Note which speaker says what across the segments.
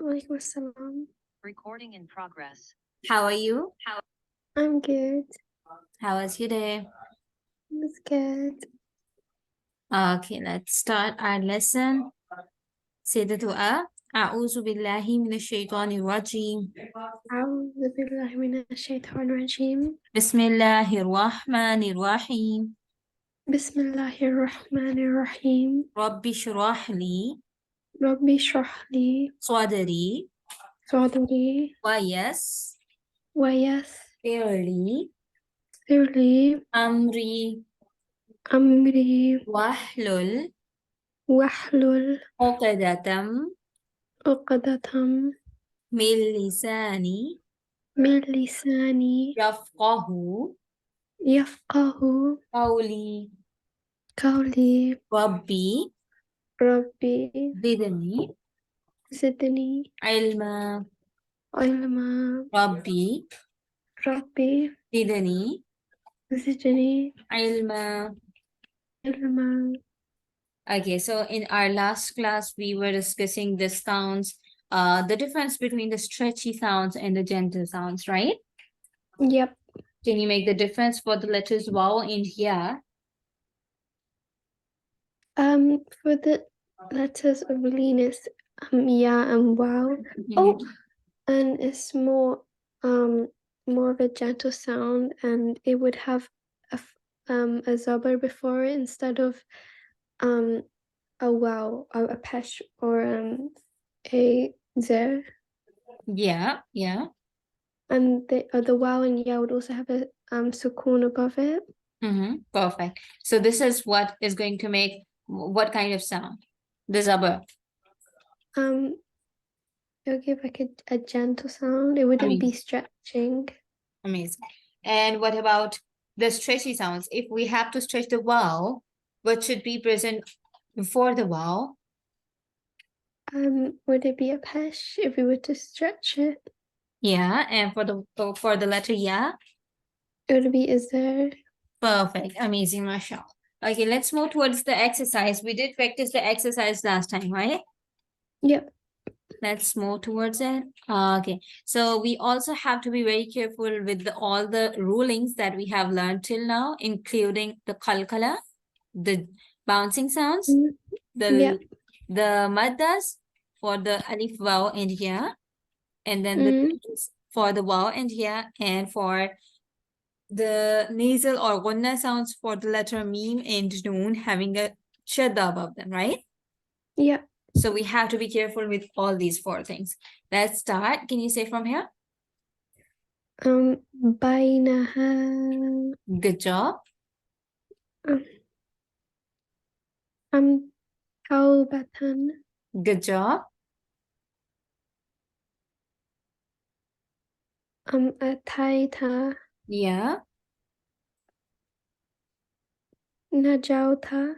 Speaker 1: Walaikum assalam.
Speaker 2: Recording in progress.
Speaker 3: How are you?
Speaker 1: I'm good.
Speaker 3: How was your day?
Speaker 1: It's good.
Speaker 3: Okay, let's start our lesson. Say the dua. أعوذ بالله من الشيطان الرجيم.
Speaker 1: أعوذ بالله من الشيطان الرجيم.
Speaker 3: بسم الله الرحمن الرحيم.
Speaker 1: بسم الله الرحمن الرحيم.
Speaker 3: رب اشرح لي
Speaker 1: ربي اشرح لي
Speaker 3: صدري
Speaker 1: صدري
Speaker 3: ويسر
Speaker 1: لي
Speaker 3: أمري
Speaker 1: أمري
Speaker 3: واحلل
Speaker 1: واحلل
Speaker 3: عقدة
Speaker 1: عقدة
Speaker 3: من لساني
Speaker 1: من لساني
Speaker 3: يفقه
Speaker 1: يفقه
Speaker 3: قولي.
Speaker 1: قولي.
Speaker 3: ربي
Speaker 1: ربي
Speaker 3: زدني
Speaker 1: زدني
Speaker 3: علما.
Speaker 1: علما.
Speaker 3: ربي
Speaker 1: ربي
Speaker 3: زدني
Speaker 1: زدني
Speaker 3: علما.
Speaker 1: علما.
Speaker 3: Okay, so in our last class, we were discussing the sounds, the difference between the stretchy sounds and the gentle sounds, right?
Speaker 1: Yep.
Speaker 3: Can you make the difference for the letters vowel and ya?
Speaker 1: For the letters of Leen is ya and wow.
Speaker 3: Mhm.
Speaker 1: Oh, and it's more of a gentle sound, and it would have a zabar before it instead of a wow, a pesh or a zer.
Speaker 3: Yeah.
Speaker 1: And the wow and ya would also have a sukoon above it.
Speaker 3: Perfect. So this is what is going to make what kind of sound? The zabar.
Speaker 1: It would give like a gentle sound. It wouldn't be stretching.
Speaker 3: Amazing. And what about the stretchy sounds? If we have to stretch the vowel, what should be present before the vowel?
Speaker 1: Would it be a pesh if we were to stretch it?
Speaker 3: Yeah, and for the letter ya?
Speaker 1: It would be is there.
Speaker 3: Perfect. Amazing, mashallah. Okay, let's move towards the exercise. We did practice the exercise last time, right?
Speaker 1: Yep.
Speaker 3: Let's move towards it. Okay, so we also have to be very careful with all the rulings that we have learned till now, including the qalqala, the bouncing sounds,
Speaker 1: Yep.
Speaker 3: the maddas for the alif, waw, and ya, and then the tones for the waw and ya, and for the nasal or gunna sounds for the letter meme and noon having a shadda above them, right?
Speaker 1: Yep.
Speaker 3: So we have to be careful with all these four things. Let's start. Can you say from here?
Speaker 1: Bainaha.
Speaker 3: Good job.
Speaker 1: Taubatan.
Speaker 3: Good job.
Speaker 1: Ataita.
Speaker 3: Yeah.
Speaker 1: Najauta.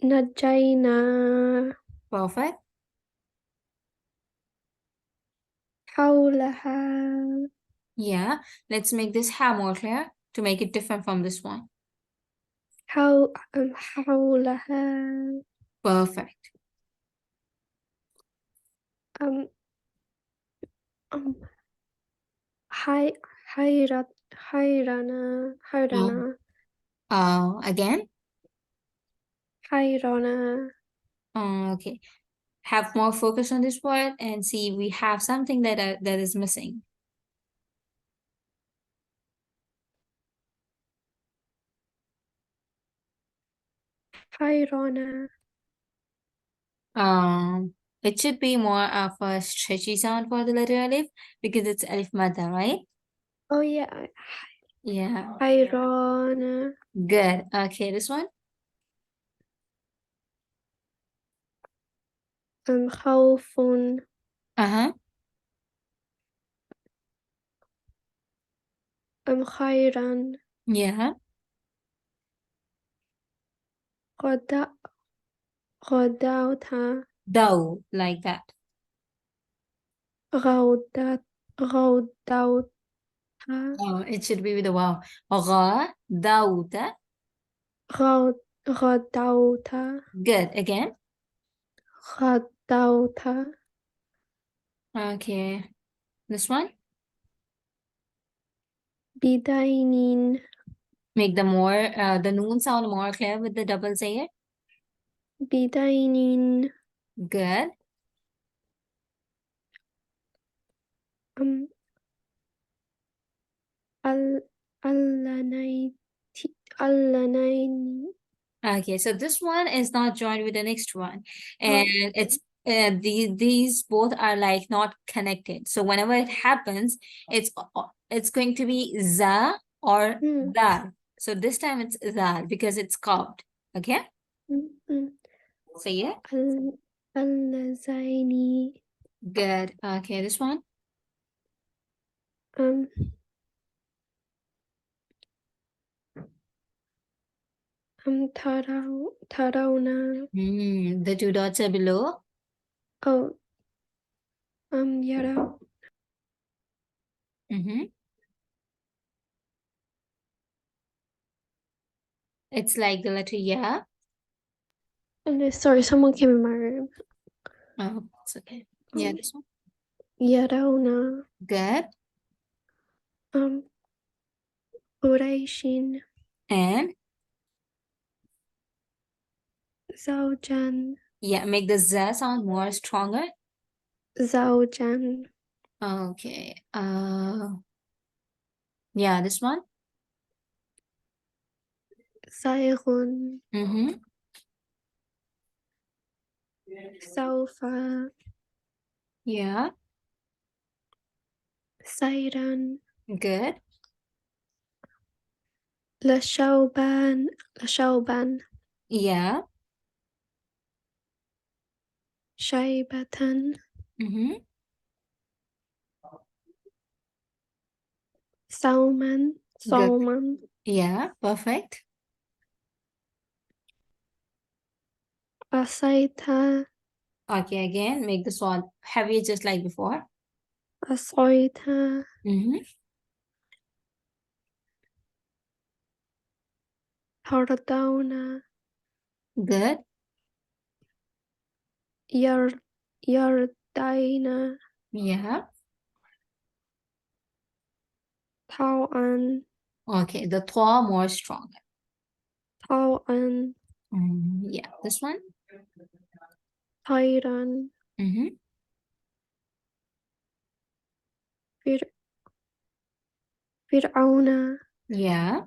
Speaker 1: Najaina.
Speaker 3: Perfect.
Speaker 1: Hawlaha.
Speaker 3: Yeah. Let's make this ha more clear to make it different from this one.
Speaker 1: Hawlaha.
Speaker 3: Perfect.
Speaker 1: Hayrana.
Speaker 3: Again.
Speaker 1: Hayrana.
Speaker 3: Okay. Have more focus on this word and see we have something that is missing.
Speaker 1: Hayrana.
Speaker 3: It should be more of a stretchy sound for the letter alif because it's alif madda, right?
Speaker 1: Oh yeah.
Speaker 3: Yeah.
Speaker 1: Hayrana.
Speaker 3: Good. Okay, this one.
Speaker 1: Khawfun. Khayran.
Speaker 3: Yeah.
Speaker 1: Ghadawta.
Speaker 3: Dow, like that.
Speaker 1: Ghawdawta.
Speaker 3: It should be with a wow. Ghadawta.
Speaker 1: Ghadawta.
Speaker 3: Good. Again.
Speaker 1: غدوت.
Speaker 3: Okay. This one?
Speaker 1: بدين.
Speaker 3: Make the noon sound more clear with the double zayer.
Speaker 1: بدين.
Speaker 3: Good.
Speaker 1: أم ال اللنيت اللنين.
Speaker 3: Okay, so this one is not joined with the next one, and
Speaker 1: Oh,
Speaker 3: these both are like not connected. So whenever it happens, it's going to be za or
Speaker 1: mm,
Speaker 3: dal. So this time it's dal because it's curved. Okay,
Speaker 1: mm.
Speaker 3: so yeah,
Speaker 1: اللذين.
Speaker 3: good. Okay, this one.
Speaker 1: أم ترون.
Speaker 3: The two dots are below.
Speaker 1: أو يروا.
Speaker 3: Mm-hmm. It's like the letter yeah.
Speaker 1: Sorry, someone came in my room.
Speaker 3: Oh, it's okay. Yeah,
Speaker 1: Um,
Speaker 3: this one.
Speaker 1: يرون.
Speaker 3: Good.
Speaker 1: Um, قريش
Speaker 3: And
Speaker 1: زوجا.
Speaker 3: yeah, make the z sound more stronger.
Speaker 1: زوجا.
Speaker 3: Okay. Yeah, this one.
Speaker 1: صيغ.
Speaker 3: Mm-hmm.
Speaker 1: سوف.
Speaker 3: Yeah,
Speaker 1: سيرا.
Speaker 3: good.
Speaker 1: لشوبا.
Speaker 3: Yeah.
Speaker 1: شيبة.
Speaker 3: Mm-hmm.
Speaker 1: صوما.
Speaker 3: Good.
Speaker 1: صوما.
Speaker 3: Yeah, perfect.
Speaker 1: عصيت.
Speaker 3: Okay, again, make the sound heavy just like before.
Speaker 1: عصيت.
Speaker 3: Mm-hmm.
Speaker 1: ترضون.
Speaker 3: Good.
Speaker 1: ير يرضين.
Speaker 3: Yeah.
Speaker 1: طوعا.
Speaker 3: Okay, the twa more stronger.
Speaker 1: طوعا.
Speaker 3: Yeah, this one.
Speaker 1: طيرا.
Speaker 3: Mm-hmm.
Speaker 1: فر... فرعون.
Speaker 3: Yeah.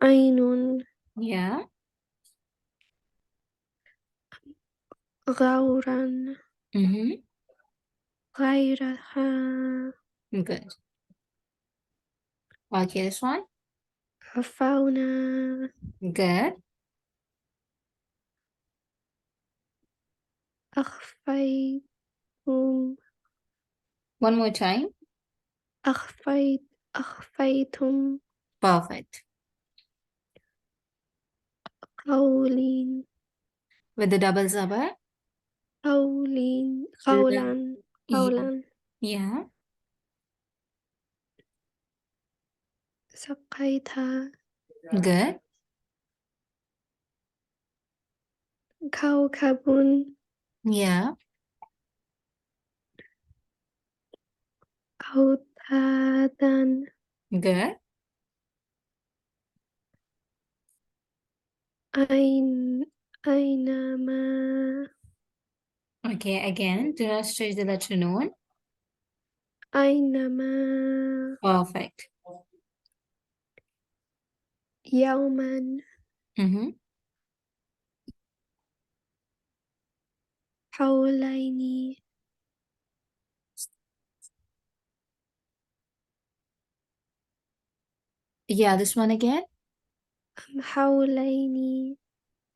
Speaker 1: عين.
Speaker 3: Yeah.
Speaker 1: غورا.
Speaker 3: Mm-hmm.
Speaker 1: غيرها.
Speaker 3: Good. Okay, this one.
Speaker 1: عفونا.
Speaker 3: Good.
Speaker 1: أخفيتم.
Speaker 3: One more time.
Speaker 1: أخفيتم.
Speaker 3: Perfect.
Speaker 1: قول.
Speaker 3: With the double zabar.
Speaker 1: قول.
Speaker 3: L-
Speaker 1: قولا.
Speaker 3: Yeah.
Speaker 1: قولا.
Speaker 3: Yeah.
Speaker 1: سقيتها.
Speaker 3: Good.
Speaker 1: كوكب.
Speaker 3: Yeah.
Speaker 1: أوتادا.
Speaker 3: Good.
Speaker 1: أين أينما.
Speaker 3: Okay, again, do not stretch the letter noon.
Speaker 1: أينما.
Speaker 3: Perfect.
Speaker 1: يوما.
Speaker 3: Mm-hmm.
Speaker 1: حولين.
Speaker 3: Yeah, this one again.
Speaker 1: حولين.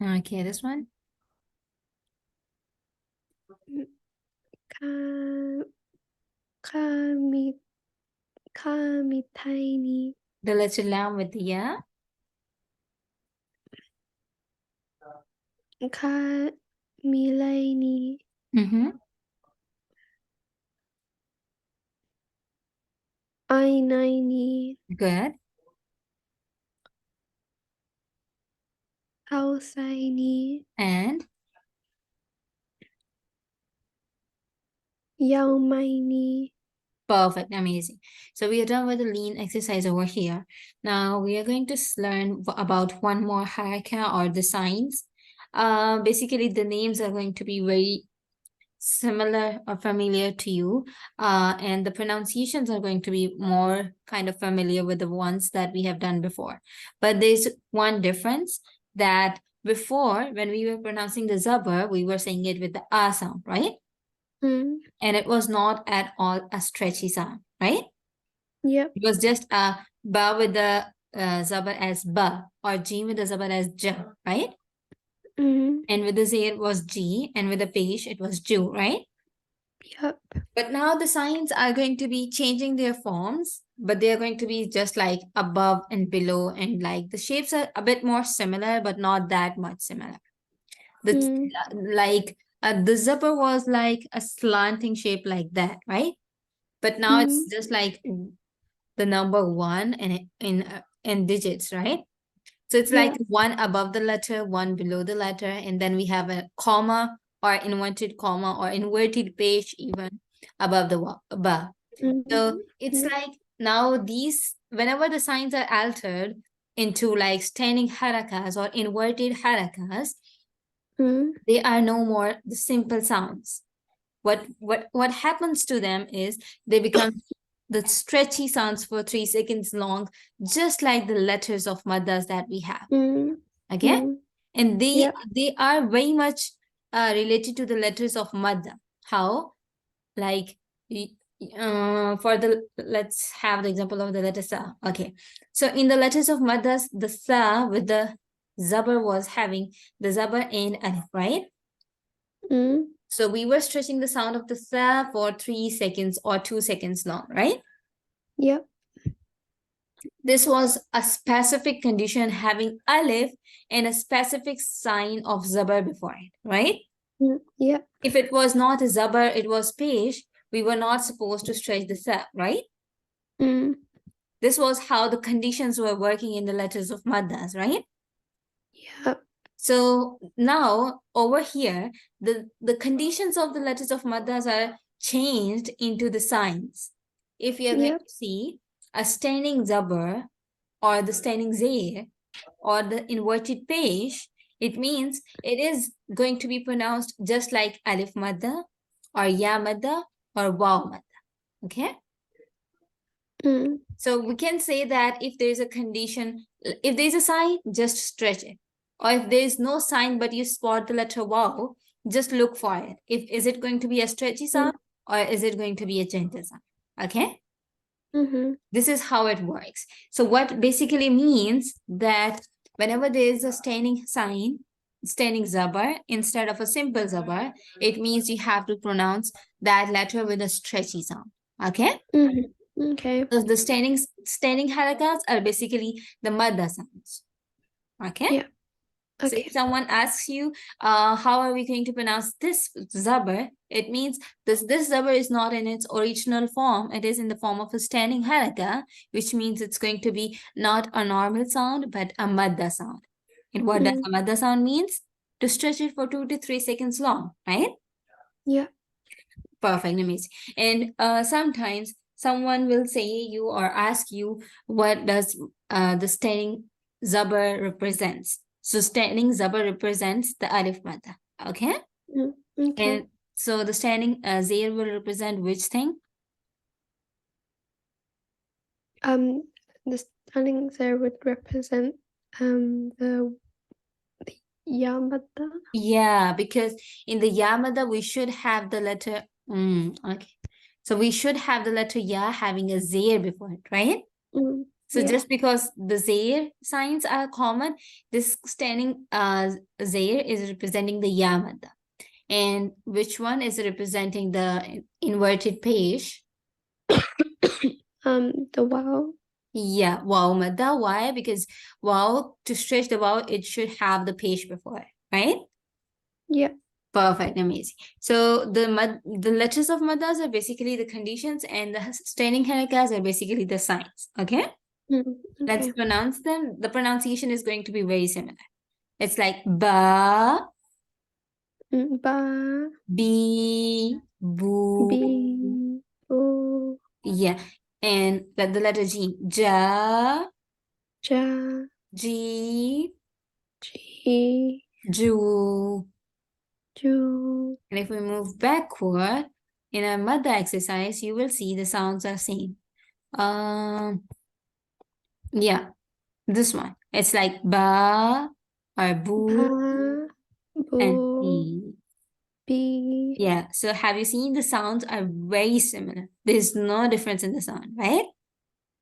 Speaker 3: Okay, this one.
Speaker 1: كا- كامي- كامتين.
Speaker 3: The letter lam with the yeah.
Speaker 1: كاملين.
Speaker 3: Mm-hmm.
Speaker 1: عينين.
Speaker 3: Good.
Speaker 1: قوسين.
Speaker 3: And
Speaker 1: يومين.
Speaker 3: Perfect, amazing. So we are done with the lean exercise over here. Now we are going to learn about one more haraka or the signs. Basically the names are going to be very similar or familiar to you, and the pronunciations are going to be more kind of familiar with the ones that we have done before. But there's one difference, that before when we were pronouncing the zabar, we were saying it with the a sound, right? And it was not at all a stretchy sound, right?
Speaker 1: Yep.
Speaker 3: It was just a ba with the zabar as ba, or g with the zabar as j, right? And with the zir it was g, and with the pesh it was ju, right?
Speaker 1: Yep.
Speaker 3: But now the signs are going to be changing their forms, but they are going to be just like above and below, and like the shapes are a bit more similar, but not that much similar. The zipper was like a slanting shape like that, right? But now it's just like the number one and in digits, right? So it's like one above the letter, one below the letter, and then we have a comma or inverted comma or inverted page even above the ba. So it's like now these, whenever the signs are altered into like standing harakas or inverted harakas, they are no more the simple sounds. What happens to them is they become the stretchy sounds for 3 seconds long, just like the letters of maddas that we have. Okay? And they are very much related to the letters of madda. How? Like for the, let's have the example of the letter sa. Okay. So in the letters of maddas, the sa with the zabar was having the zabar and alif, right? So we were stretching the sound of the sa for 3 seconds or 2 seconds long, right?
Speaker 1: Yep.
Speaker 3: This was a specific condition having alif and a specific sign of zabar before it, right?
Speaker 1: Yep.
Speaker 3: If it was not a zabar, it was pesh, we were not supposed to stretch the sa, right? This was how the conditions were working in the letters of maddas, right?
Speaker 1: Yep.
Speaker 3: So now over here, the conditions of the letters of maddas are changed into the signs. If you're going to see a standing zabar or the standing zair or the inverted pesh, it means it is going to be pronounced just like alif madda or ya madda or waw madda. Okay? So we can say that if there's a condition, if there's a sign, just stretch it. Or if there's no sign but you spot the letter waw, just look for it. Is it going to be a stretchy sound or is it going to be a gentle sound? Okay? This is how it works. So what basically means that whenever there is a standing sign, standing zabar instead of a simple zabar, it means you have to pronounce that letter with a stretchy sound. Okay?
Speaker 1: Okay.
Speaker 3: So the standing harakas are basically the madda sounds. Okay?
Speaker 1: Yeah.
Speaker 3: So
Speaker 1: Okay.
Speaker 3: if someone asks you, how are we going to pronounce this zabar? It means this zabar is not in its original form. It is in the form of a standing haraka, which means it's going to be not a normal sound, but a madda sound. And what does a madda sound means? To stretch it for 2 to 3 seconds long, right?
Speaker 1: Yeah.
Speaker 3: Perfect, amazing. And sometimes someone will say you or ask you, what does the standing zabar represents? So standing zabar represents the alif madda. Okay?
Speaker 1: Okay.
Speaker 3: And so the standing zair will represent which thing?
Speaker 1: The standing there would represent the Yamada.
Speaker 3: Yeah, because in the yamada we should have the letter okay. So we should have the letter ya having a zair before it, right? So just because the zair signs are common, this standing zair is representing the yamada. And which one is representing the inverted page?
Speaker 1: The wow.
Speaker 3: Yeah, waw madda. Why? Because waw, to stretch the waw, it should have the page before it, right?
Speaker 1: Yeah.
Speaker 3: Perfect, amazing. So the letters of maddas are basically the conditions, and the standing harakas are basically the signs. Okay? Let's
Speaker 1: Okay.
Speaker 3: pronounce them. The pronunciation is going to be very similar. It's like ba,
Speaker 1: Ba.
Speaker 3: b, Boo.
Speaker 1: B, boo,
Speaker 3: Yeah. And the letter G. Ja,
Speaker 1: ja,
Speaker 3: G,
Speaker 1: G,
Speaker 3: Ju.
Speaker 1: ju,
Speaker 3: And if we move backward in our mother exercise, you will see the sounds are same. Yeah, this one. It's like ba or
Speaker 1: ba,
Speaker 3: boo and
Speaker 1: boo,
Speaker 3: b.
Speaker 1: B,
Speaker 3: Yeah, so have you seen the sounds are very similar? There's no difference in the sound, right?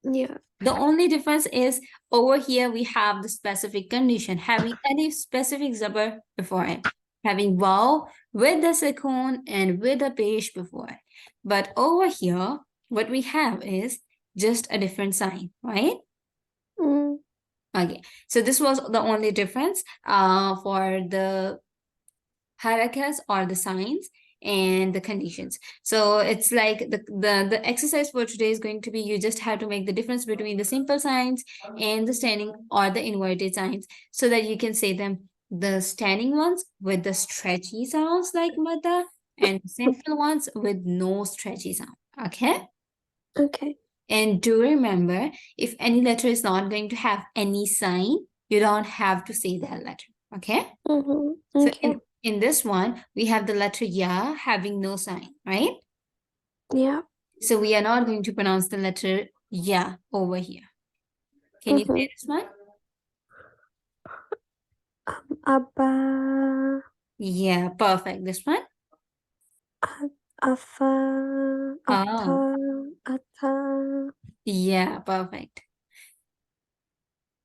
Speaker 1: yeah.
Speaker 3: The only difference is over here we have the specific condition, having any specific zabar before it, having waw with the sukun and with the pesh before it. But over here, what we have is just a different sign, right?
Speaker 1: Mm,
Speaker 3: Okay, so this was the only difference for the harakas or the signs and the conditions. So it's like the exercise for today is going to be you just have to make the difference between the simple signs and the standing or the inverted signs so that you can say them, the standing ones with the stretchy sounds like mada and simple ones with no stretchy sound. Okay.
Speaker 1: okay.
Speaker 3: And do remember, if any letter is not going to have any sign, you don't have to say that letter. Okay.
Speaker 1: Mm-hmm.
Speaker 3: So
Speaker 1: Okay.
Speaker 3: in this one, we have the letter ya having no sign, right?
Speaker 1: Yeah.
Speaker 3: So we are not going to pronounce the letter ya over here. Can you
Speaker 1: Mm-hmm.
Speaker 3: say this one?
Speaker 1: Abba,
Speaker 3: Yeah, perfect. This one?
Speaker 1: afa, ata,
Speaker 3: Oh,
Speaker 1: ata,
Speaker 3: yeah, perfect.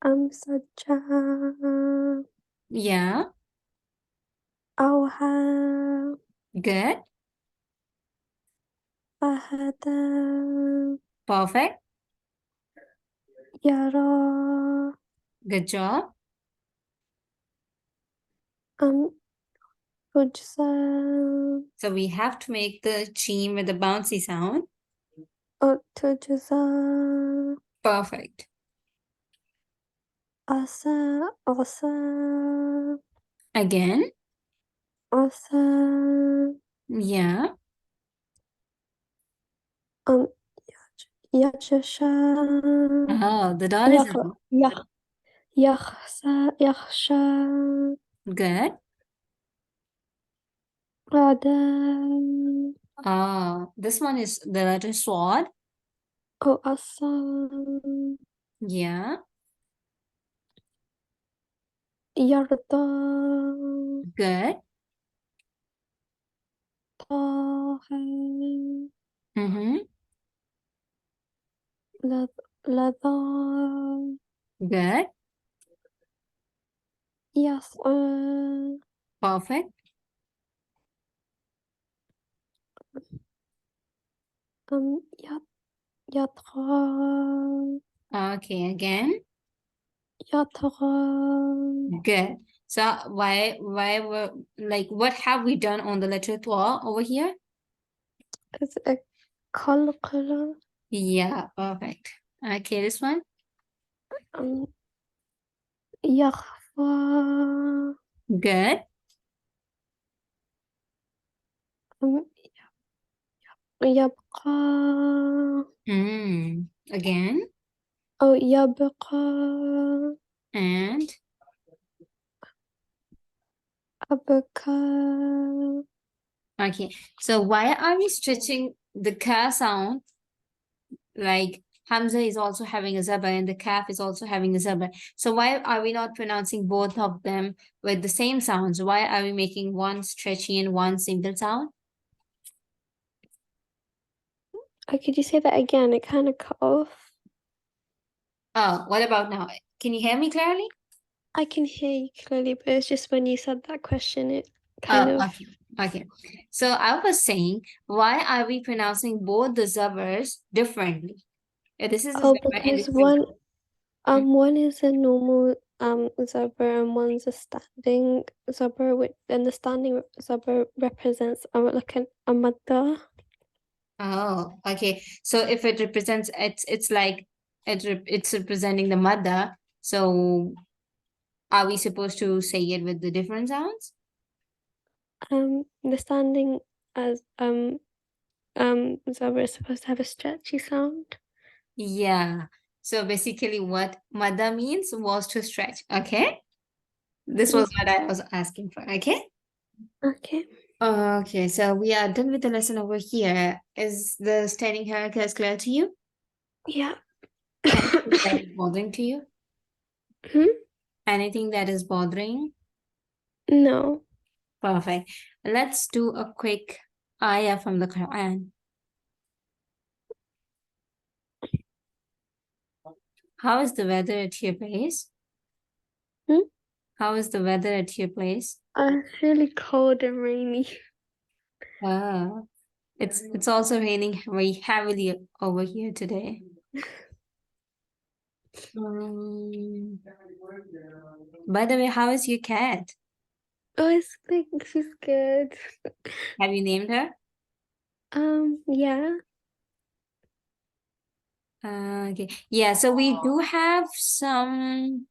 Speaker 1: amsaja,
Speaker 3: Yeah,
Speaker 1: awha,
Speaker 3: good,
Speaker 1: fahada,
Speaker 3: perfect.
Speaker 1: yara,
Speaker 3: Good job.
Speaker 1: um, ujsa,
Speaker 3: So we have to make the chim with the bouncy sound.
Speaker 1: utujza,
Speaker 3: Perfect.
Speaker 1: asa, asa,
Speaker 3: Again,
Speaker 1: asa,
Speaker 3: yeah.
Speaker 1: um, yajasha,
Speaker 3: Oh, the dot is out.
Speaker 1: yakhsa, yakhsha,
Speaker 3: Good.
Speaker 1: rada,
Speaker 3: This one is the letter sword.
Speaker 1: oh, asa,
Speaker 3: Yeah,
Speaker 1: yarda,
Speaker 3: good.
Speaker 1: taha,
Speaker 3: Mm-hmm.
Speaker 1: lada,
Speaker 3: Good.
Speaker 1: yasa,
Speaker 3: Perfect.
Speaker 1: yat, yatra,
Speaker 3: Okay, again.
Speaker 1: yatra,
Speaker 3: Good. So why were like what have we done on the letter twa over here?
Speaker 1: is a color,
Speaker 3: Yeah, perfect. Okay, this one.
Speaker 1: um, yakhfa,
Speaker 3: Good.
Speaker 1: um, yabqa,
Speaker 3: Again.
Speaker 1: oh, yabqa,
Speaker 3: And
Speaker 1: abka,
Speaker 3: okay. So why are we stretching the ka sound? Like Hamza is also having a zaba and the kaf is also having a zaba. So why are we not pronouncing both of them with the same sounds? Why are we making one stretchy and one simple sound?
Speaker 1: could you say that again? It kind of cut off.
Speaker 3: Oh, what about now? Can you hear me clearly?
Speaker 1: I can hear you clearly, but it's just when you said that question, it kind of.
Speaker 3: Okay. Okay. So I was saying, why are we pronouncing both the zabars differently? This is a
Speaker 1: Oh,
Speaker 3: zabar and this
Speaker 1: because
Speaker 3: is a zabar.
Speaker 1: one is a normal zebra and one's a standing zebra, and the standing zebra represents like a madda.
Speaker 3: Oh, okay. So if it represents it's like it's representing the mother. So are we supposed to say it with the different sounds?
Speaker 1: The standing as Zara is supposed to have a stretchy sound.
Speaker 3: Yeah. So basically what madda means was to stretch. Okay. This was what I was asking for. Okay.
Speaker 1: Okay.
Speaker 3: Okay. So we are done with the lesson over here. Is the standing hierarchy clear to you?
Speaker 1: Yeah.
Speaker 3: Anything that is bothering to you?
Speaker 1: Hmm?
Speaker 3: Anything that is bothering?
Speaker 1: No.
Speaker 3: Perfect. Let's do a quick ayah from the Quran. How is the weather at your place?
Speaker 1: Hmm?
Speaker 3: How is the weather at your place?
Speaker 1: It's really cold and rainy.
Speaker 3: It's also raining very heavily over here today. By the way, how is your cat?
Speaker 1: Oh, it's like she's good.
Speaker 3: Have you named her?
Speaker 1: Yeah.
Speaker 3: Okay. Yeah, so we do have some,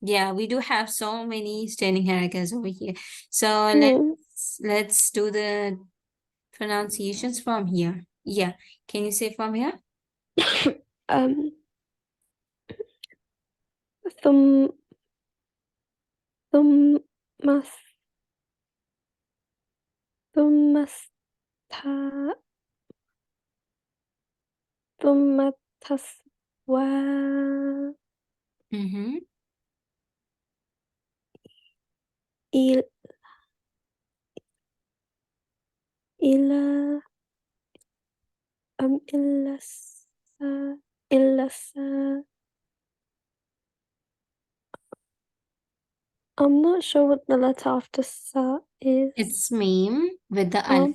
Speaker 3: yeah, we do have so many standing hierarchies over here. So
Speaker 1: Hmm.
Speaker 3: let's do the pronunciations from here. Yeah. Can you say from here?
Speaker 1: um, thum, thum, mas, thummasta, thummataswa,
Speaker 3: Mm-hmm.
Speaker 1: il, ila, illasa, illasa. I'm not sure what the letter after sa is.
Speaker 3: It's meme with the alpha.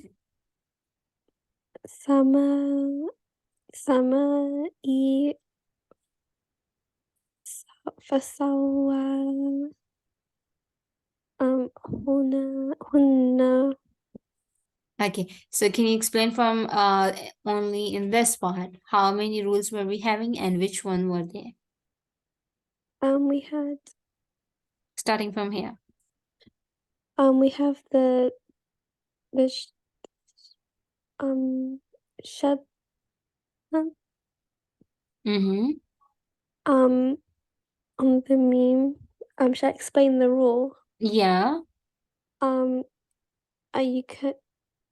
Speaker 1: Sama, i, fasawa, hunna.
Speaker 3: Okay, so can you explain from only in this part how many rules were we having and which one were they?
Speaker 1: We had,
Speaker 3: Starting from here.
Speaker 1: we have the shad,
Speaker 3: Mm-hmm.
Speaker 1: on the meme. Should I explain the rule?
Speaker 3: Yeah.
Speaker 1: You could,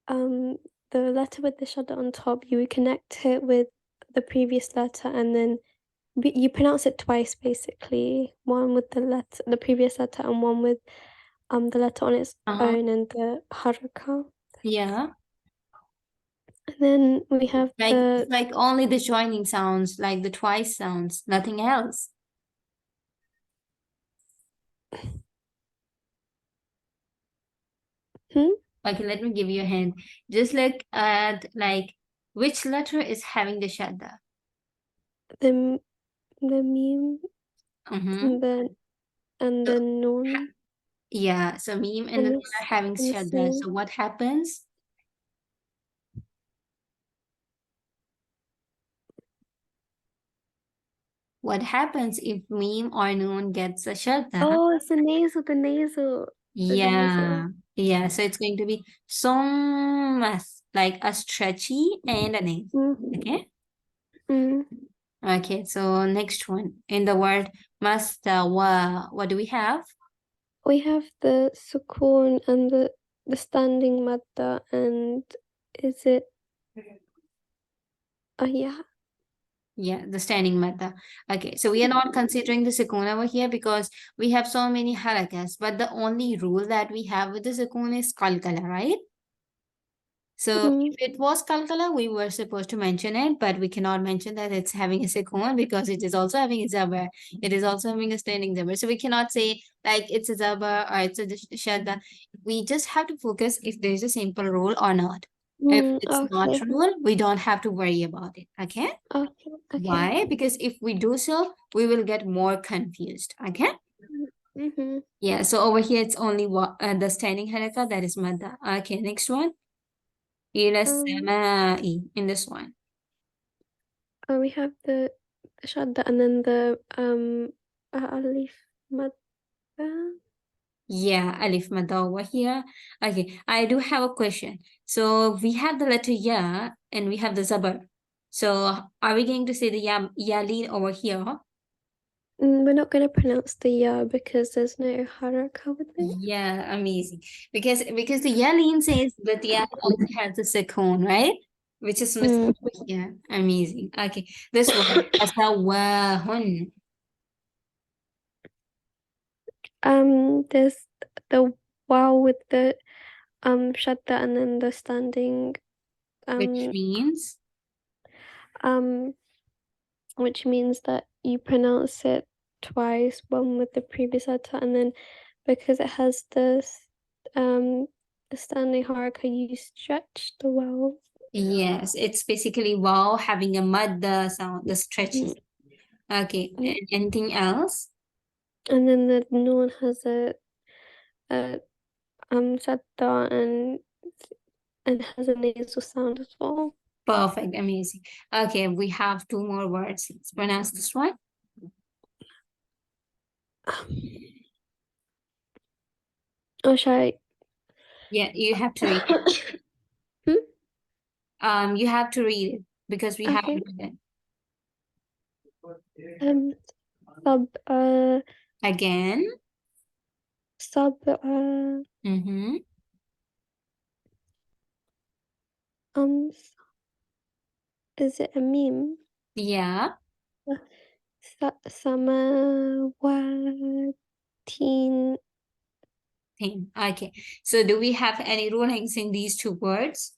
Speaker 1: the letter with the shadda on top, you would connect it with the previous letter, and then you pronounce it twice, basically. One with the previous letter, and one with the letter on its
Speaker 3: Uh-huh.
Speaker 1: own and the haraka.
Speaker 3: Yeah.
Speaker 1: And then we have
Speaker 3: It's like only the joining sounds, like the twice sounds, nothing else. Okay, let me give you a hint. Just look at like which letter is having the shadda.
Speaker 1: the meme
Speaker 3: Mm-hmm.
Speaker 1: and the noon
Speaker 3: Yeah, so meme and
Speaker 1: and
Speaker 3: nun
Speaker 1: the
Speaker 3: are having
Speaker 1: and the
Speaker 3: shadda.
Speaker 1: same.
Speaker 3: So what happens? What happens if meme or noon gets a shadda?
Speaker 1: Oh, it's the nasal, the nasal, the
Speaker 3: Yeah,
Speaker 1: nasal.
Speaker 3: yeah. So it's going to be sommas, like a stretchy and a name.
Speaker 1: Mm.
Speaker 3: Okay.
Speaker 1: Mm.
Speaker 3: Okay. So next one in the word mastawa, what do we have?
Speaker 1: We have the sukoon and the standing madda, and is it? Yeah.
Speaker 3: Yeah, the standing madda. Okay, so we are not considering the sukoon over here because we have so many harakas, but the only rule that we have with the sukoon is kalkala, right? So
Speaker 1: Mm.
Speaker 3: if it was kalkala, we were supposed to mention it, but we cannot mention that it's having a sukoon because it is also having a zabar. It is also having a standing zabar. So we cannot say like it's a zabar or it's a shadda. We just have to focus if there's a simple rule or not. If it's not
Speaker 1: Okay.
Speaker 3: rule, we don't have to worry about it. Okay?
Speaker 1: Okay. Okay.
Speaker 3: Why? Because if we do so, we will get more confused. Okay?
Speaker 1: Mm-hmm.
Speaker 3: Yeah, so over here it's only the standing haraka, that is madda. Okay, next one. Ila
Speaker 1: Um.
Speaker 3: samai in this one.
Speaker 1: We have the shadda and then the alif madda.
Speaker 3: Yeah, alif madawwa here. Okay, I do have a question. So we have the letter ya and we have the zabar. So are we going to say the ya Leen over here?
Speaker 1: We're not going to pronounce the ya because there's no haraka with it.
Speaker 3: Yeah, amazing. Because the ya Leen says that the ya also has the second, right? Which is missing over here. Amazing. Okay, this one asawahun.
Speaker 1: There's the wow with the shadda and then the standing
Speaker 3: Which means
Speaker 1: um which means that you pronounce it twice, one with the previous letter, and then because it has the standing haraka, you stretch the wow.
Speaker 3: yes, it's basically wow having a madda sound, the stretches. Okay,
Speaker 1: Mm.
Speaker 3: and anything else?
Speaker 1: And then the noon has a shadda and has a nasal sound as well.
Speaker 3: Perfect, amazing. Okay, we have two more words. Let's pronounce this one.
Speaker 1: Or should I?
Speaker 3: Yeah, you have to read it.
Speaker 1: Hmm?
Speaker 3: You have to read it because we have
Speaker 1: Okay.
Speaker 3: read it.
Speaker 1: Sub
Speaker 3: Again.
Speaker 1: sub
Speaker 3: Mm-hmm.
Speaker 1: um is it a meme?
Speaker 3: Yeah.
Speaker 1: Samawatin.
Speaker 3: Thing. Okay. So do we have any rulings in these two words?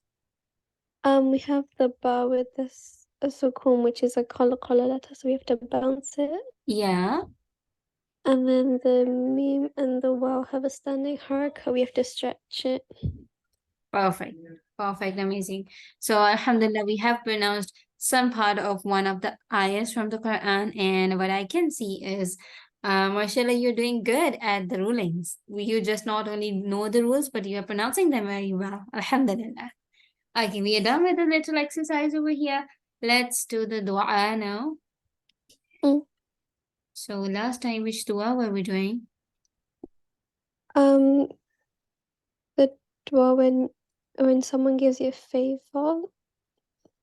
Speaker 1: We have the ba with this a sukun, which is a color letter, so we have to bounce it.
Speaker 3: Yeah.
Speaker 1: And then the meme and the wow have a standing haraka. We have to stretch it.
Speaker 3: Perfect. Perfect. Amazing. So alhamdulillah, we have pronounced some part of one of the ayahs from the Quran, and what I can see is mashallah, you're doing good at the rulings. You just not only know the rules, but you are pronouncing them very well. Alhamdulillah. Okay, we are done with the little exercise over here. Let's do the dua now.
Speaker 1: Mm.
Speaker 3: So last time, which dua were we doing?
Speaker 1: The dua when someone gives you a favor,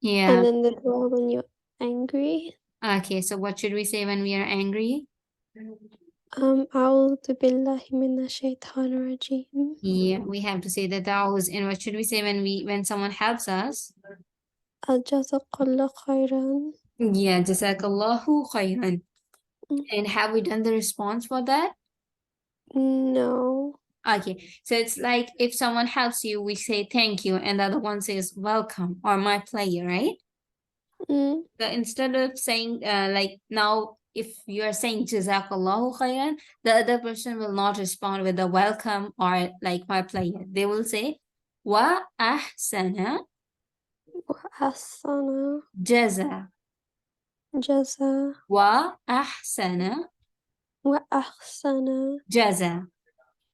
Speaker 3: Yeah.
Speaker 1: and then the dua when you're angry.
Speaker 3: Okay, so what should we say when we are angry?
Speaker 1: أعوذ بالله من الشيطان الرجيم.
Speaker 3: Yeah, we have to say the da'us. And what should we say when someone helps us?
Speaker 1: جزاك الله خيرا.
Speaker 3: Yeah, jazakallahu khairan.
Speaker 1: Mm.
Speaker 3: And have we done the response for that?
Speaker 1: No.
Speaker 3: Okay, so it's like if someone helps you, we say thank you, and the other one says welcome or my pleasure, right?
Speaker 1: Mm.
Speaker 3: So instead of saying like now, if you are saying jazakallahu khairan, the other person will not respond with a welcome or like my pleasure. They will say wa ahsana
Speaker 1: وأحسن
Speaker 3: jaza
Speaker 1: جزا
Speaker 3: wa ahsana
Speaker 1: وأحسن
Speaker 3: jaza.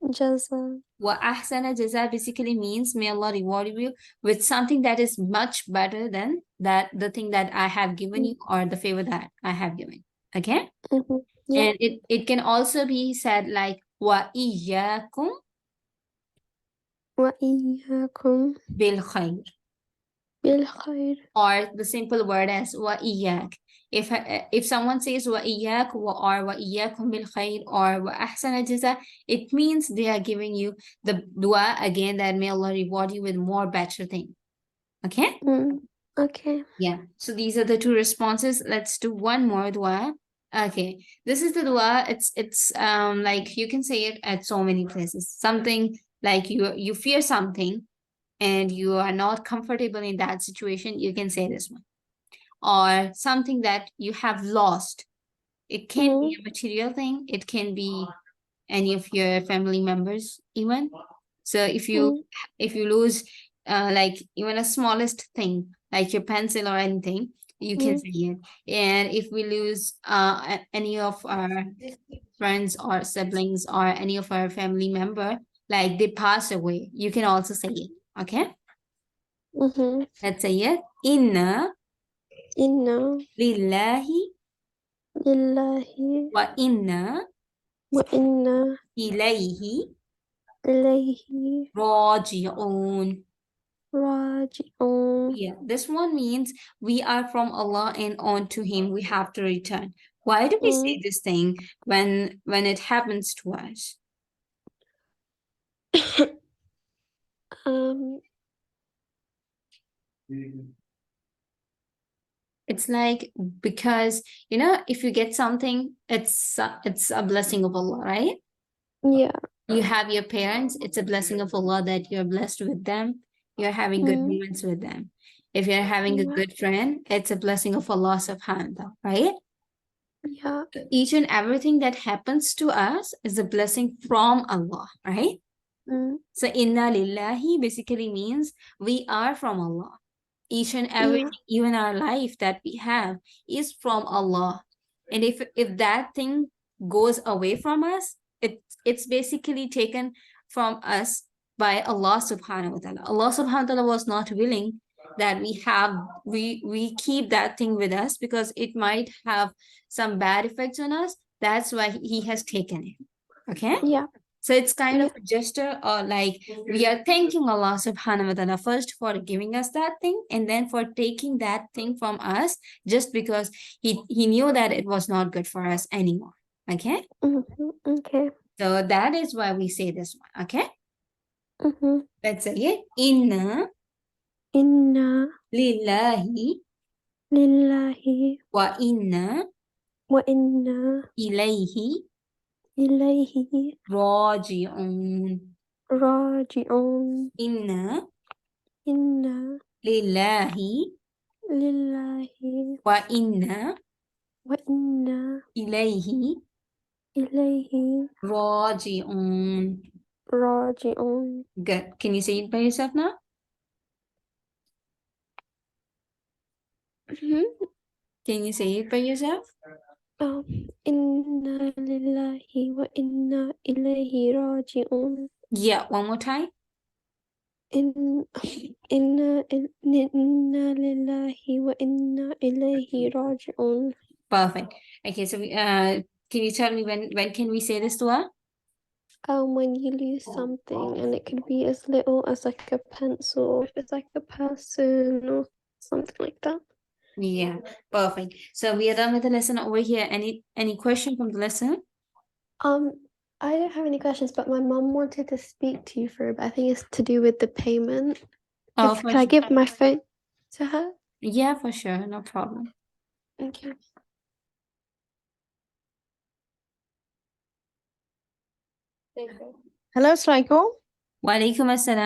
Speaker 1: جزا.
Speaker 3: Wa ahsana jaza basically means may Allah reward you with something that is much better than the thing that I have given you or the favor that I have given. Okay?
Speaker 1: Yeah.
Speaker 3: And it can also be said like wa iyyakum
Speaker 1: وإياكم
Speaker 3: bil khair,
Speaker 1: بالخير.
Speaker 3: or the simple word as wa iyyak. If someone says wa iyyak or wa iyyakum bil khair or wa ahsana jaza, it means they are giving you the dua again that may Allah reward you with more better thing. Okay?
Speaker 1: Okay.
Speaker 3: Yeah. So these are the two responses. Let's do one more dua. Okay. This is the dua. It's like you can say it at so many places. Something like you fear something and you are not comfortable in that situation, you can say this one. Or something that you have lost. It can be a material thing, it can be any of your family members even. So if you lose like even a smallest thing like your pencil or anything, you can say it. And if we lose any of our friends or siblings or any of our family member, like they pass away, you can also say it. Okay, let's say it. Inna
Speaker 1: إنا
Speaker 3: lillahi
Speaker 1: لله
Speaker 3: wa inna
Speaker 1: وإنا
Speaker 3: ilayhi
Speaker 1: إليه
Speaker 3: راجعون.
Speaker 1: راجعون.
Speaker 3: Yeah, this one means we are from Allah and on to Him we have to return. Why do we say this thing when it happens to us?
Speaker 1: Um,
Speaker 3: It's like because you know if you get something, it's a blessing of Allah, right?
Speaker 1: yeah.
Speaker 3: You have your parents, it's a blessing of Allah that you're blessed with them. You're having good moments with them. If you're having a
Speaker 1: Yeah.
Speaker 3: good friend, it's a blessing of Allah subhanahu wa ta'ala, right?
Speaker 1: Yeah.
Speaker 3: Each and everything that happens to us is a blessing from Allah, right? So inna lillahi basically means we are from Allah. Each and everything, even our life that we have, is from Allah. And if that thing goes away from us, it's basically taken from us by Allah subhanahu wa ta'ala. Allah subhanahu wa ta'ala was not willing that we keep that thing with us because it might have some bad effects on us. That's why he has taken it. Okay?
Speaker 1: Yeah.
Speaker 3: So it's kind of a gesture or like we are thanking Allah subhanahu wa ta'ala first for giving us that thing and then for taking that thing from us just because he knew that it was not good for us anymore. Okay?
Speaker 1: Okay.
Speaker 3: So that is why we say this one. Okay?
Speaker 1: Mm-hmm.
Speaker 3: Let's say it. Inna
Speaker 1: Inna
Speaker 3: lillahi
Speaker 1: lillahi
Speaker 3: wa inna
Speaker 1: wa inna
Speaker 3: ilayhi
Speaker 1: ilayhi
Speaker 3: raji'un.
Speaker 1: raji'un.
Speaker 3: Inna
Speaker 1: Inna
Speaker 3: lillahi
Speaker 1: lillahi
Speaker 3: wa inna
Speaker 1: wa inna
Speaker 3: ilayhi
Speaker 1: ilayhi
Speaker 3: raji'un.
Speaker 1: raji'un.
Speaker 3: Good. Can you say it by yourself now? Can you say it by yourself?
Speaker 1: Inna lillahi wa inna ilayhi raji'un.
Speaker 3: Yeah, one more time.
Speaker 1: Inna lillahi wa inna ilayhi raji'un.
Speaker 3: Perfect. Okay, so can you tell me when can we say this dua?
Speaker 1: When you lose something, and it could be as little as like a pencil, or if it's like a person or something like that.
Speaker 3: Yeah, perfect. So we are done with the lesson over here. Any question from the lesson?
Speaker 1: I don't have any questions, but my mom wanted to speak to you for a bit. I think it's to do with the payment.
Speaker 3: Oh, for
Speaker 1: Can I
Speaker 3: sure.
Speaker 1: give my phone to her?
Speaker 3: Yeah, for sure. No problem.
Speaker 1: Okay.
Speaker 4: Hello, Assalamualaikum.
Speaker 3: Wa alaikum assalam.